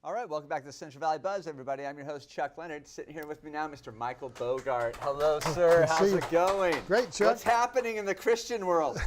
All right, welcome back to the Central Valley Buzz, everybody. I'm your host, Chuck Leonard. Sitting here with me now, Mr. Michael Bogart. Hello, sir. How's it going? Great, Chuck. What's happening in the Christian world?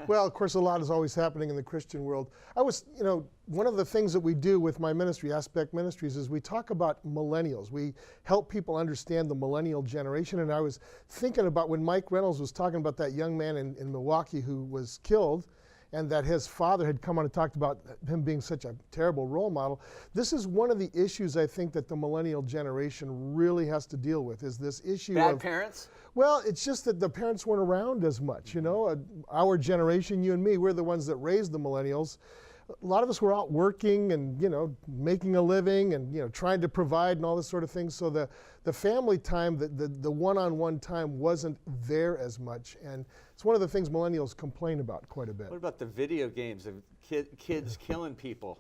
Well, of course, a lot is always happening in the Christian world. One of the things that we do with my ministry, Aspect Ministries, is we talk about millennials. We help people understand the millennial generation. And I was thinking about when Mike Reynolds was talking about that young man in Milwaukee who was killed, and that his father had come on and talked about him being such a terrible role model. This is one of the issues I think that the millennial generation really has to deal with, is this issue Bad parents? Well, it's just that the parents weren't around as much, you know. Our generation, you and me, we're the ones that raised the millennials. A lot of us were out working and, you know, making a living and, you know, trying to provide and all this sort of thing. So the family time, the one-on-one time wasn't there as much. And it's one of the things millennials complain about quite a bit. What about the video games of kids killing people?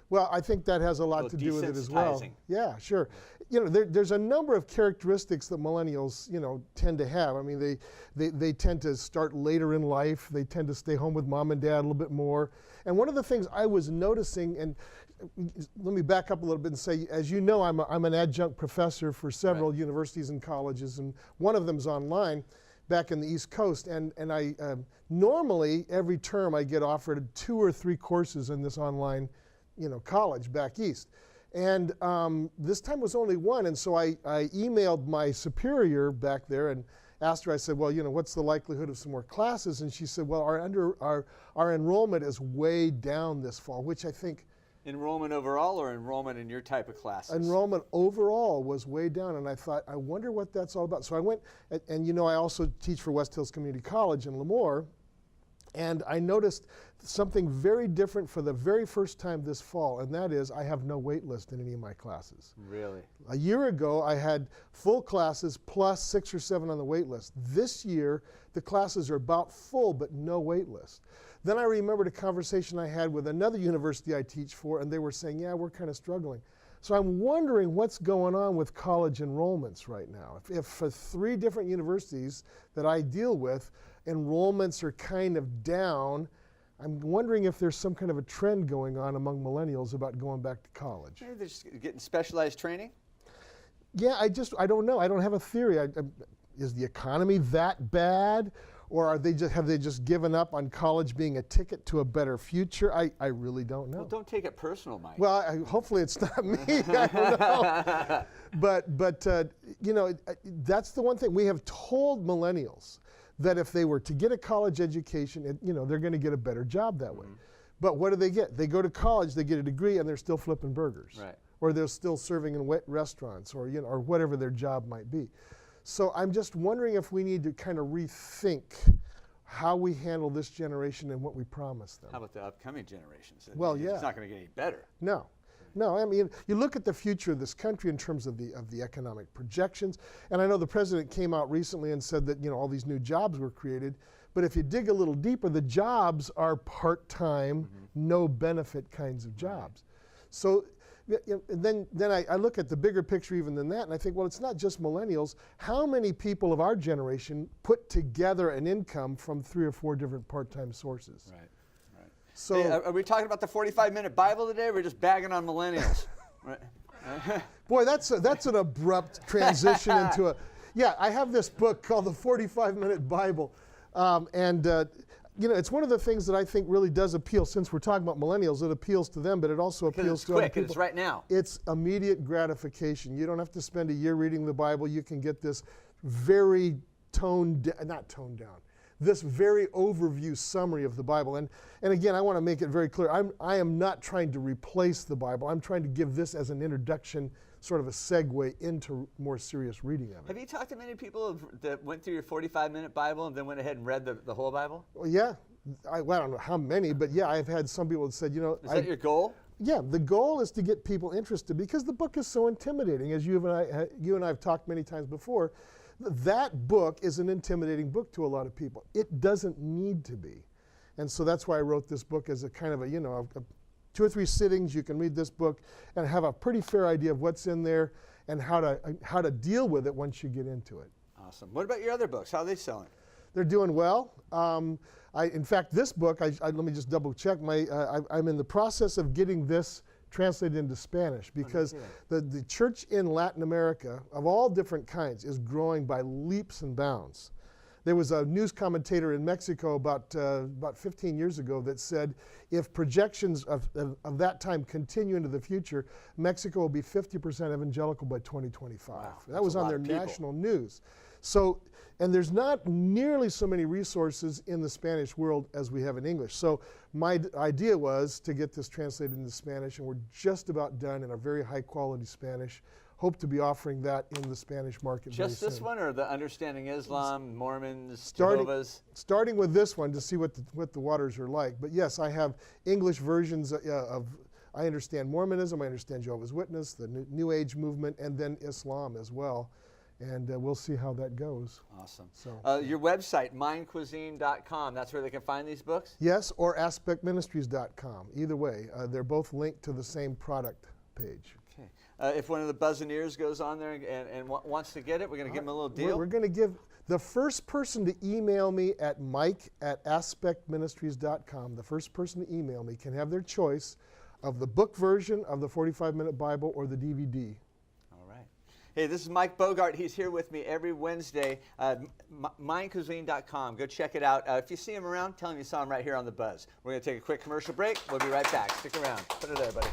Well, I think that has a lot to do with it as well. Yeah, sure. You know, there's a number of characteristics that millennials, you know, tend to have. I mean, they tend to start later in life. They tend to stay home with mom and dad a little bit more. And one of the things I was noticing, and let me back up a little bit and say, as you know, I'm an adjunct professor for several universities and colleges, and one of them is online back in the East Coast. And I normally, every term, I get offered 2 or 3 courses in this online, you know, college back east. And this time was only one, and so I emailed my superior back there and asked her, I said, well, you know, what's the likelihood of some more classes? And she said, well, our enrollment is way down this fall, which I think... Enrollment overall or enrollment in your type of classes? Enrollment overall was way down, and I thought, I wonder what that's all about. So I went, and you know, I also teach for West Hills Community College in Lemoore, and I noticed something very different for the very first time this fall, and that is I have no wait list in any of my classes. Really? A year ago, I had full classes plus 6 or 7 on the wait list. This year, the classes are about full, but no wait list. Then I remembered a conversation I had with another university I teach for, and they were saying, yeah, we're kind of struggling. So I'm wondering what's going on with college enrollments right now. If for 3 different universities that I deal with, enrollments are kind of down, I'm wondering if there's some kind of a trend going on among millennials about going back to college. Maybe they're just getting specialized training? Yeah, I don't know. I don't have a theory. Is the economy that bad? Or have they just given up on college being a ticket to a better future? I really don't know. Well, don't take it personal, Mike. Well, hopefully it's not me. I don't know. But you know, that's the one thing. We have told millennials that if they were to get a college education, you know, they're going to get a better job that way. But what do they get? They go to college, they get a degree, and they're still flipping burgers. Right. Or they're still serving in restaurants, or, you know, or whatever their job might be. So I'm just wondering if we need to kind of rethink how we handle this generation and what we promise them. How about the upcoming generations? Well, yeah. It's not going to get any better. No. I mean, you look at the future of this country in terms of the economic projections, and I know the president came out recently and said that, you know, all these new jobs were created, but if you dig a little deeper, the jobs are part-time, no benefit kinds of jobs. So then I look at the bigger picture even than that, and I think, well, it's not just millennials. How many people of our generation put together an income from 3 or 4 different part-time sources? Right. So, hey, are we talking about the 45-minute Bible today, or are we just bagging on millennials? Right. Boy, that's an abrupt transition into a... Yeah, I have this book called The 45-Minute Bible, you know, it's one of the things that I think really does appeal, since we're talking about millennials, it appeals to them, but it also appeals to other people. It's right now. It's immediate gratification. You don't have to spend a year reading the Bible. You can get this very this very overview summary of the Bible. And again, I want to make it very clear, I am not trying to replace the Bible. I'm trying to give this as an introduction, sort of a segue into more serious reading of it. Have you talked to many people that went through your 45-minute Bible and then went ahead and read the whole Bible? Well, yeah. I don't know how many, but yeah, I've had some people that said, you know... Is that your goal? Yeah, the goal is to get people interested, because the book is so intimidating. As you and I have talked many times before, that book is an intimidating book to a lot of people. It doesn't need to be. And so that's why I wrote this book as a kind of a, you know, 2 or 3 sittings. You can read this book and have a pretty fair idea of what's in there and how to deal with it once you get into it. Awesome. What about your other books? How are they selling? They're doing well. In fact, this book, let me just double check. I'm in the process of getting this translated into Spanish, because the church in Latin America, of all different kinds, is growing by leaps and bounds. There was a news commentator in Mexico about 15 years ago that said if projections of that time continue into the future, Mexico will be 50% evangelical by 2025. Wow, that was on their national news. So, and there's not nearly so many resources in the Spanish world as we have in English. So my idea was to get this translated into Spanish, and we're just about done in a very high quality Spanish. Hope to be offering that in the Spanish market very soon. Just this one, or the Understanding Islam, Mormons, Starting, Jehovah's? Starting with this one to see what the waters are like. But yes, I have English versions of, I understand Mormonism, I understand Jehovah's Witness, the New Age movement, and then Islam as well. And we'll see how that goes. Awesome. So, your website, mindcuisine.com, that's where they can find these books? Yes, or aspectministries.com. Either way, they're both linked to the same product page. Okay. If one of the Buzzineers goes on there and wants to get it, we're going to give them a little deal? We're going to give the first person to email me at mike@aspectministries.com, the first person to email me can have their choice of the book version of the 45-minute Bible or the DVD. Hey, this is Mike Bogart. He's here with me every Wednesday. Mindcuisine.com. Go check it out. If you see him around, tell him you saw him right here on The Buzz. We're going to take a quick commercial break. We'll be right back. Stick around. Put it there, buddy.